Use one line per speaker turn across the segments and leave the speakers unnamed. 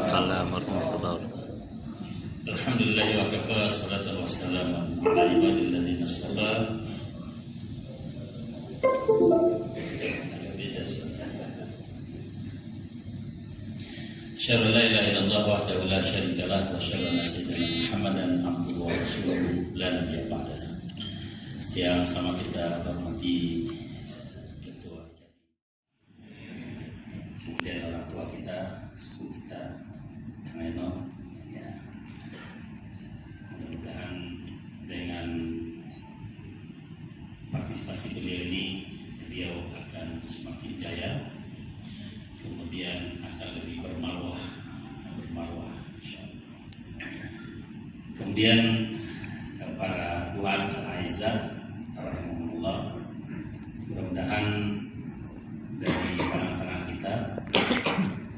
Waalaikumsalam warahmatullahi wabarakatuh.
Alhamdulillah wa kafa salatu wassalamu ala ibadilladzina istafa. Asyhadu an la ilaha illallah wahdahu la syarika lah wa asyhadu anna sayyidina Muhammadan abduhu wa rasuluhu la nabiyya ba'dahu. Yang sama kita hormati ketua, kemudian orang tua kita, sepupu kita, Kang Eno, ya. Mudah-mudahan dengan partisipasi beliau ini, beliau akan semakin jaya, kemudian akan lebih bermarwah. Kemudian para duat al-aizat rahimahullah, mudah-mudahan dari tangan-tangan kita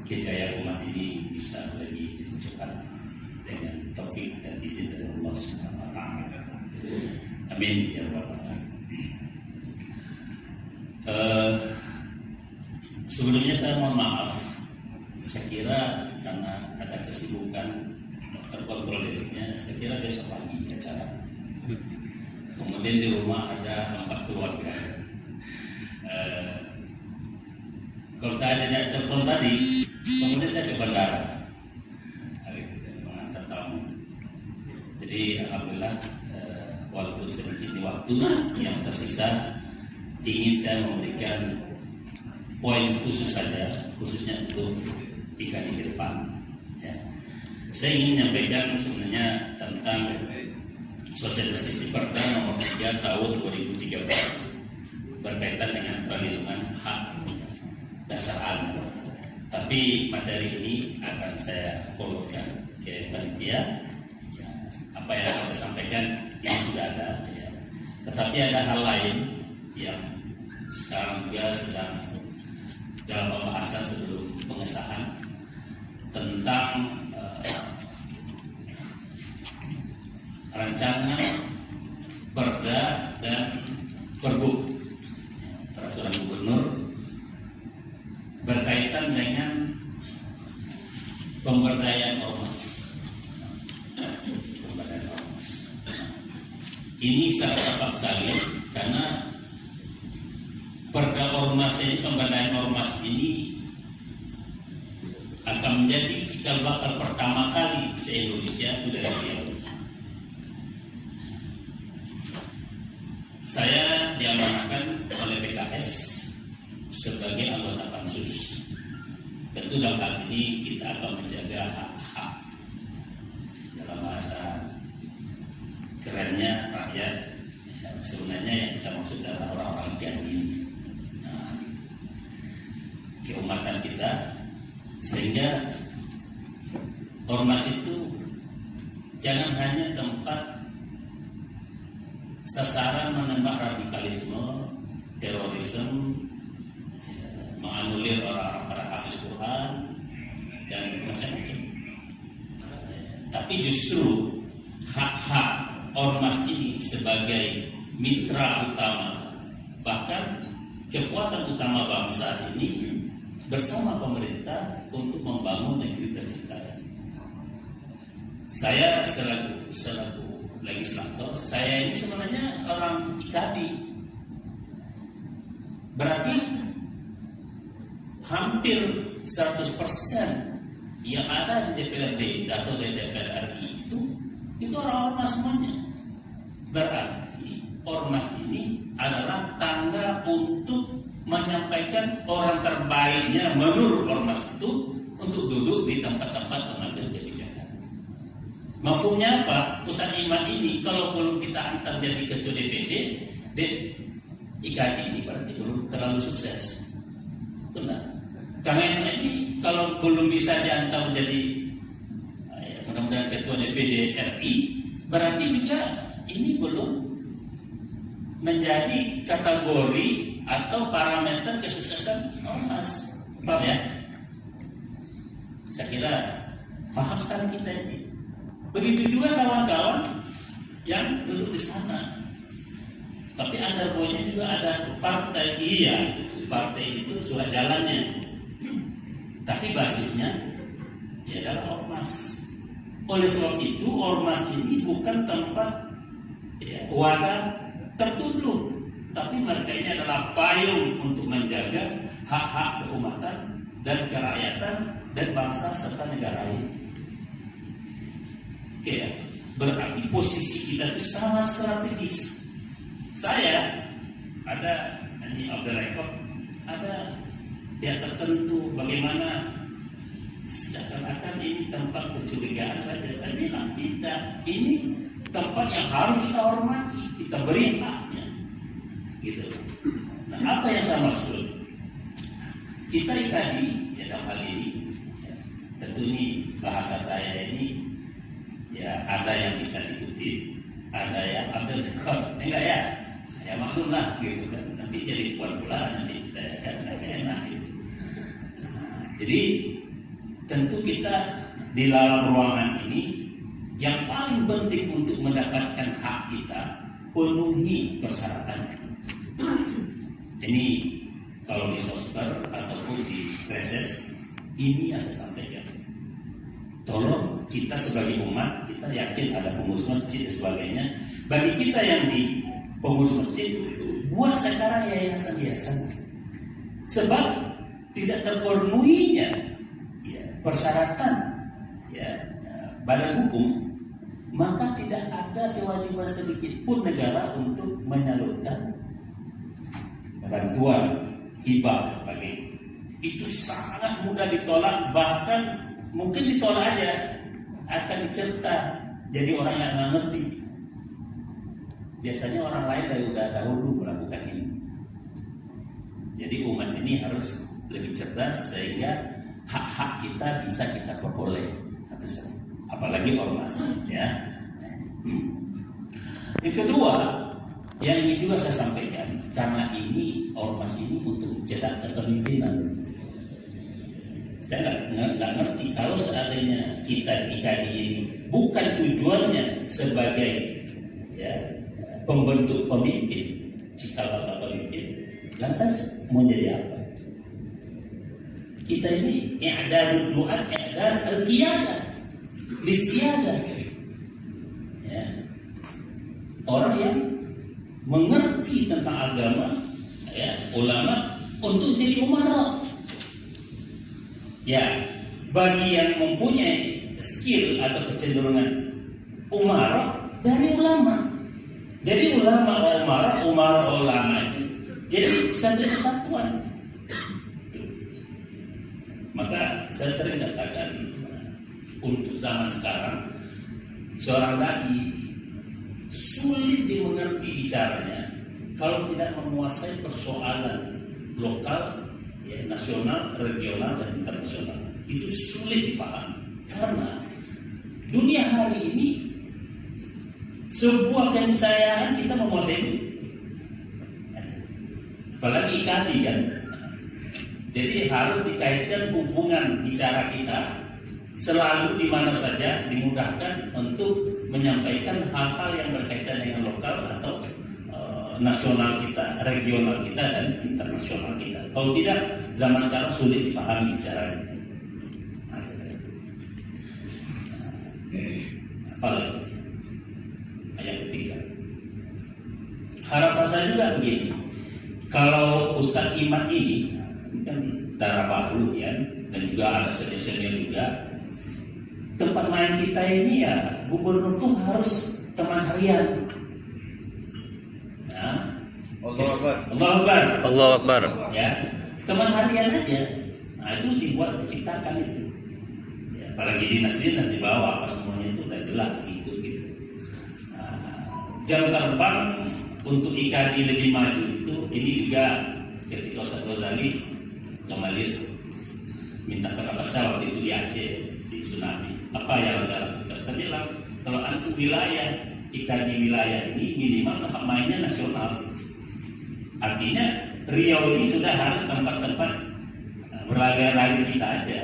kejayaan umat ini bisa lebih dipercepat dengan taufik dan izin dari Allah Subhanahu wa taala. Amin ya rabbal alamin. Sebelumnya saya mohon maaf, saya kira karena ada kesibukan terkontrol dirinya, saya kira besok pagi acara. Kemudian di rumah ada 4 keluarga. Kalau saya ada telepon tadi, kemudian saya ke bandara, mengantar tamu. Jadi alhamdulillah, walaupun sedikit waktu yang tersisa, ingin saya memberikan poin khusus saja, khususnya untuk 3 hari ke depan. Ya. Saya ingin menyampaikan sebenarnya tentang sosialisasi Perda nomor 3 tahun 2013 berkaitan dengan perlindungan hak dasar anak. Tapi materi ini akan saya follow-kan ke panitia. Ya, apa yang akan saya sampaikan ini sudah ada. Ya. Tetapi ada hal lain yang sekarang juga sedang dalam pembahasan sebelum pengesahan tentang rancangan Perda dan Pergub, peraturan gubernur berkaitan dengan pemberdayaan ormas. Ini sangat tepat sekali karena Perda ormas ini, pemberdayaan ormas ini akan menjadi cikal bakal pertama kali se-Indonesia sudah beliau. Saya diamanahkan oleh PKS sebagai anggota pansus. Tentu dalam hal ini kita akan menjaga hak-hak, dalam bahasa kerennya rakyat. Sebenarnya yang kita maksud adalah orang-orang janji, keumatan kita, sehingga ormas itu jangan hanya tempat sasaran menembak radikalisme, terorisme, menganulir orang para hafiz Quran dan macam-macam. Tapi justru hak-hak ormas ini sebagai mitra utama, bahkan kekuatan utama bangsa ini bersama pemerintah untuk membangun negeri tercinta. Saya selaku legislator, saya ini sebenarnya orang ikadi. Berarti hampir 100% yang ada di DPRD atau di DPR RI itu orang ormas semuanya. Berarti ormas ini adalah tangga untuk menyampaikan orang terbaiknya menurut ormas itu untuk duduk di tempat-tempat pengambil kebijakan. Mafhumnya apa? Pusat iman ini kalau belum kita antar jadi ketua DPD, IKD ini berarti belum terlalu sukses. Benar. Karena ini kalau belum bisa diantar jadi mudah-mudahan ketua DPD RI, berarti juga ini belum menjadi kategori atau parameter kesuksesan ormas. Paham ya? Saya kira paham sekali kita ini. Begitu juga kawan-kawan yang duduk di sana. Tapi undergonya juga ada partai, partai itu surat jalannya. Tapi basisnya ya adalah ormas. Oleh sebab itu ormas ini bukan tempat wadah tertuduh, tapi mereka ini adalah payung untuk menjaga hak-hak keumatan dan kerakyatan dan bangsa serta negara ini. Oke ya, berarti posisi kita itu sangat strategis. Saya ada ini off the record, ada pihak tertentu bagaimana seakan-akan ini tempat kecurigaan saja. Saya bilang tidak, ini tempat yang harus kita hormati, kita beri haknya, gitu. Nah, apa yang saya maksud? Kita IKADI ya dalam hal ini, ya, tentu ini bahasa saya ini ya ada yang bisa dikutip, ada yang ambil rekod, enggak ya? Ya maklum lah, gitu kan. Nanti jadi puan pula, nanti saya kan nggak enak. Gitu. Nah, jadi tentu kita di dalam ruangan ini yang paling penting untuk mendapatkan hak kita penuhi persyaratannya. Ini kalau di sosper ataupun di reses ini yang saya sampaikan. Tolong kita sebagai umat, kita yakin ada pengurus masjid dan sebagainya. Bagi kita yang di pengurus masjid, buat sekarang yayasan-yayasan. Sebab tidak terpenuhinya persyaratan badan hukum, maka tidak ada kewajiban sedikit pun negara untuk menyalurkan bantuan, hibah dan sebagainya. Itu sangat mudah ditolak, bahkan mungkin ditolak aja akan dicerta jadi orang yang nggak ngerti. Biasanya orang lain dahulu melakukan ini. Jadi umat ini harus lebih cerdas sehingga hak-hak kita bisa kita peroleh satu-satu. Apalagi ormas, ya. Yang kedua, yang ini juga saya sampaikan, karena ini ormas ini untuk mencetak kepemimpinan. Saya nggak ngerti kalau seandainya kita IKADI ini bukan tujuannya sebagai pembentuk pemimpin, cikal bakal pemimpin, lantas mau jadi apa? Kita ini i'dadul du'at, i'dad al-qiyadah, disiaga. Ya. Orang yang mengerti tentang agama, ya, ulama untuk jadi umara. Ya, bagi yang mempunyai skill atau kecenderungan umara dari ulama. Jadi umara ulama itu jadi satu kesatuan. Maka saya sering katakan untuk zaman sekarang seorang dai sulit dimengerti bicaranya kalau tidak menguasai persoalan lokal, nasional, regional dan internasional. Itu sulit dipahami karena dunia hari ini sebuah keniscayaan kita menguasai itu. Apalagi IKADI kan. Jadi harus dikaitkan hubungan bicara kita selalu di mana saja dimudahkan untuk menyampaikan hal-hal yang berkaitan dengan lokal atau nasional kita, regional kita dan internasional kita. Kalau tidak, zaman sekarang sulit dipahami bicaranya. Apalagi ayat ketiga. Harapan saya juga begini. Kalau Ustadz Iman ini kan darah baru ya, dan juga ada senior juga. Tempat main kita ini ya, gubernur tuh harus teman harian. Ya.
Allahu Akbar.
Ya, teman harian aja. Nah itu diciptakan itu. Ya, apalagi dinas-dinas di bawah, apa semuanya itu udah jelas ikut gitu. Nah, jam terbang untuk IKADI lebih maju itu, ini juga ketika Ustaz Ghazali kembali minta pendapat saya waktu itu di Aceh, di tsunami. Apa yang saya lakukan? Saya bilang kalau antum wilayah IKADI wilayah ini minimal tempat mainnya nasional. Artinya Riau ini sudah harus tempat-tempat berlaga-laga kita aja.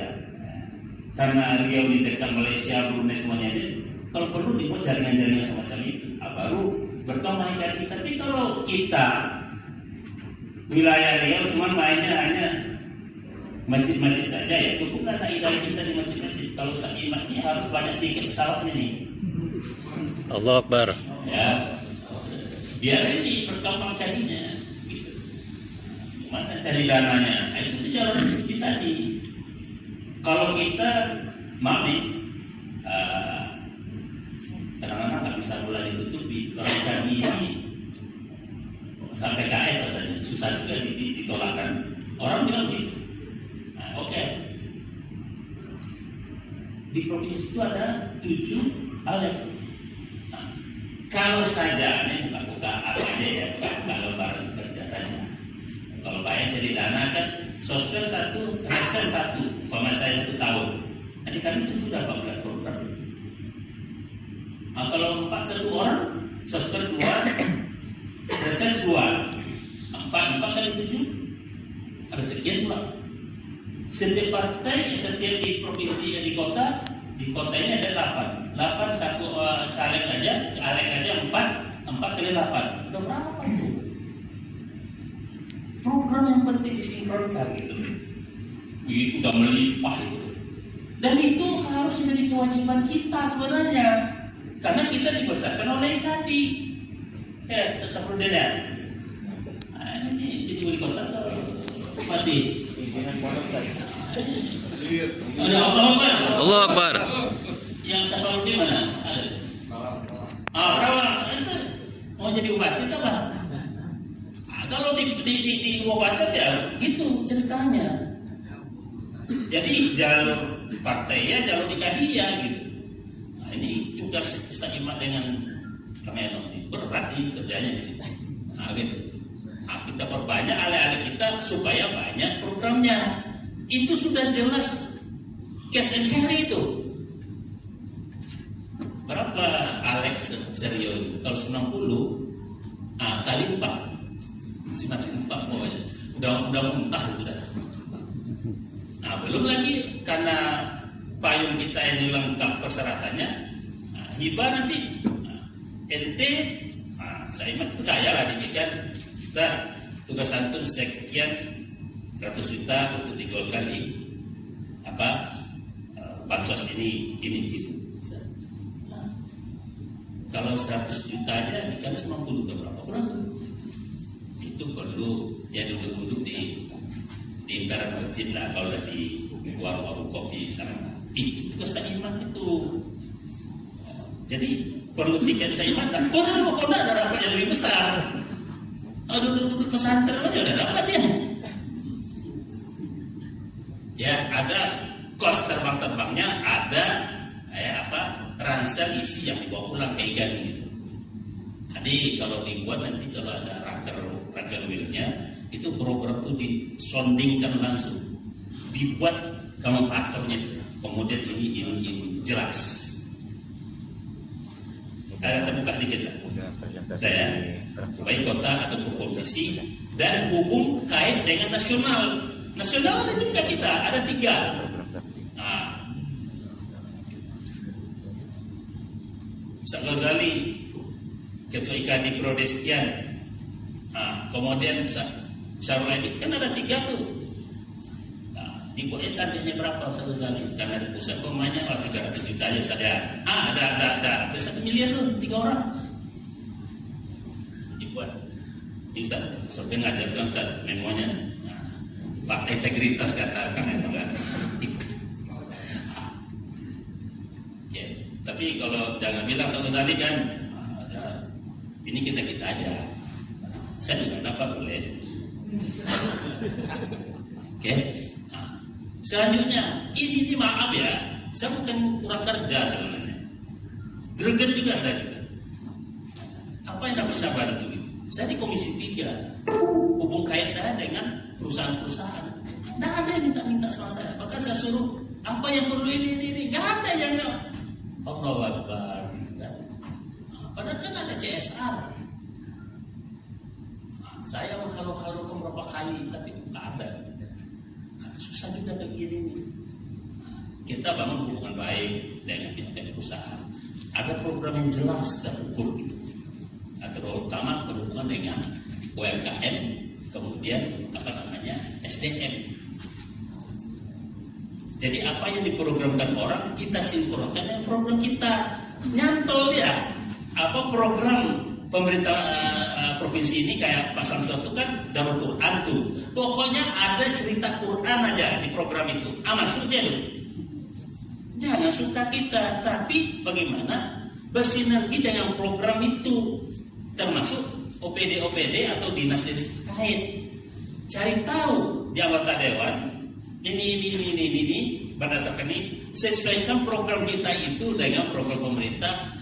Karena Riau ini dekat Malaysia, Brunei semuanya itu, kalau perlu dibuat jaringan-jaringan semacam itu, baru berkembang IKADI. Tapi kalau kita wilayah Riau cuma mainnya hanya masjid-masjid saja ya cukuplah dai-dai kita di masjid-masjid. Kalau Ustaz Iman ini harus banyak tiket pesawat ini.
Allah Akbar.
Ya, biar ini berkembang jadinya. Gitu. Mana cari dananya? Itu jalan seperti tadi. Kalau kita maaf nih, kadang-kadang nggak bisa bola ditutupi. Orang tadi ini sampai KS katanya susah juga ditolakkan. Orang bilang gitu. Nah, oke. Di provinsi itu ada 7 alek. Nah, kalau saja ini buka-buka apa aja ya, buka lembaran kerja saja. Kalau bayar jadi dana kan, sosper 1, reses 1, umpama saya 1 tahun. Nanti kali 7 udah 14 program. Nah, kalau 1 orang, sosper 2, reses 2, 4 kali 7, ada sekian pula. Setiap partai, setiap di provinsi, di kota ini ada 8 satu caleg aja 4 kali 8. Udah berapa itu? Program yang penting disinkronkan gitu. Itu udah melimpah itu. Dan itu harus menjadi kewajiban kita sebenarnya. Karena kita dibesarkan oleh tadi. Seperti dia. Nah, ini jadi wali kota atau mati? Ada Allah
Akbar.
Yang siapa di mana? Ada. Berapa? Itu mau jadi bupati apa? Kalau di kabupaten ya gitu ceritanya. Jadi jalur partai ya jalur dia gitu. Nah, ini tugas Ustaz Iman dengan Kameno ini berat nih kerjanya. Nah, gitu. Nah, kita perbanyak ale-ale kita supaya banyak programnya. Itu sudah jelas cash and carry itu. Berapa Alex Serio? Kalau 90, kali 4. Masih 4 pokoknya. Udah muntah itu dah. Nah, belum lagi karena payung kita ini lengkap persyaratannya. Nah, hibah nanti ente saya ingat percaya lah dikit kan. Tugas antum sekian ratus juta untuk digolkan di bansos ini gitu. Nah, kalau 100 juta aja dikali 90 udah berapa kurang? Itu perlu ya duduk-duduk di emperan masjid lah kalau di warung-warung kopi sana. Itu tugas Iman itu. Jadi perlu tiket Iman dan perlu kalau ada rapat yang lebih besar. Duduk pesantren aja udah dapat ya. Ya ada kos terbang-terbangnya, ada ransel isi yang dibawa pulang ke ikan gitu. Jadi kalau dibuat nanti kalau ada raker wheelnya itu program itu disondingkan langsung, dibuat kalkulatornya, kemudian ini jelas. Ada terbuka dikit lah. Ya, baik kota atau provinsi dan hukum kait dengan nasional. Nasional ada juga kita, ada 3. Ustaz Ghazali Ketua IKANI Prodestian, kemudian Syarul Aidit kan ada 3 tuh. Dibuatnya tandanya berapa Ustaz Ghazali? Karena di pusat pemainnya 300 juta aja Ustaz ya. Ada 1 miliar tuh 3 orang. Dibuat. Ustaz sampai ngajarkan Ustaz memonya. Fakta integritas katakan itu kan. Tapi kalau jangan bilang Ustaz Ghazali kan ini kita aja. Saya juga dapat boleh. Oke. Selanjutnya, ini maaf ya, saya bukan kurang kerja sebenarnya. Greget juga saya gitu. Apa yang bisa bantu itu? Saya di Komisi 3, hubung kait saya dengan perusahaan-perusahaan. Nggak ada yang minta sama saya. Bahkan saya suruh, apa yang perlu ini. Nggak ada yang Allahu Akbar gitu kan. Padahal kan ada CSR. Saya menghalu-halu beberapa kali, tapi nggak ada gitu kan. Susah juga kayak gini nih. Kita bangun hubungan baik dengan pihak perusahaan. Ada program yang jelas dan ukur gitu. Terutama berhubungan dengan UMKM, kemudian SDM. Jadi apa yang diprogramkan orang kita sinkronkan dengan program kita. Nyantol dia. Apa program pemerintah provinsi ini kayak Pak Samsul itu kan Darul Quran tuh. Pokoknya ada cerita Quran aja di program itu. Maksudnya tuh. Jangan suka kita, tapi bagaimana bersinergi dengan program itu, termasuk OPD atau dinas terkait. Cari tahu di anggota dewan ini berdasarkan ini, sesuaikan program kita itu dengan program pemerintah.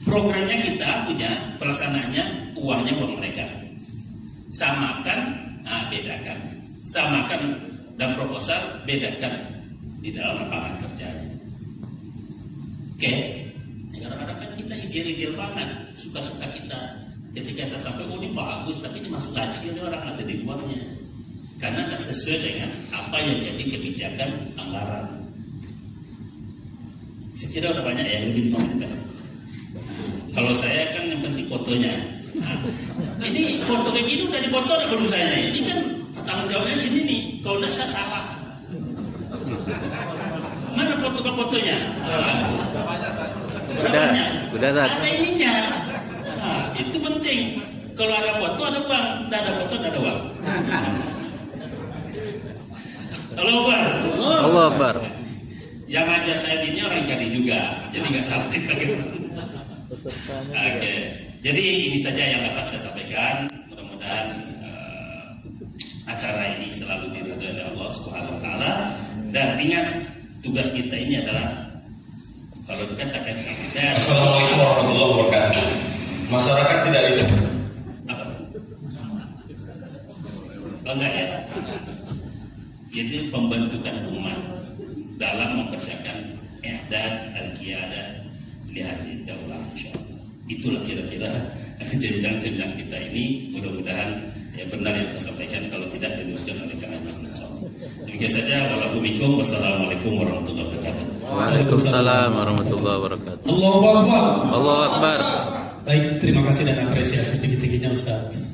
Programnya kita punya, pelaksanaannya uangnya buat mereka. Samakan, bedakan. Samakan dan proposal, bedakan di dalam lapangan kerjanya. Oke, kadang-kadang kan kita ideal banget, suka-suka kita. Ketika kita sampai, oh ini bagus, tapi ini masuk laci, ini orang ada di uangnya. Karena tidak sesuai dengan apa yang jadi kebijakan anggaran. Saya kira udah banyak yang lebih menit. Kalau saya kan yang penting fotonya. Ini foto kayak gini udah dipoto ada baru saya. Ini kan tanggung jawabnya gini nih. Kalau tidak saya salah. Mana fotonya?
Udah
ada ininya. Itu penting. Kalau ada foto ada uang, tidak ada foto tidak ada uang.
Allah Akbar.
Yang ngajak saya ini orang jadi juga, jadi nggak salah kaget. Oke, jadi ini saja yang dapat saya sampaikan. Mudah-mudahan acara ini selalu diridhoi oleh Allah Subhanahu Wa Taala. Dan ingat, tugas kita ini adalah kalau dikatakan dan
Assalamualaikum warahmatullahi wabarakatuh. Masyarakat tidak bisa.
apa? Enggak ya. Jadi pembentukan umat dalam mempersiapkan i'dad al-qiyadah li hadhihi daulah insyaallah. Itulah kira-kira jenjang-jenjang kita ini. Mudah-mudahan ya benar yang saya sampaikan, kalau tidak diluruskan oleh kami insyaallah. Demikian saja, wassalamualaikum warahmatullahi wabarakatuh.
Waalaikumsalam warahmatullahi wabarakatuh.
Allahu Akbar.
Allahu Akbar.
Baik, terima kasih dan apresiasi setinggi-tingginya Ustaz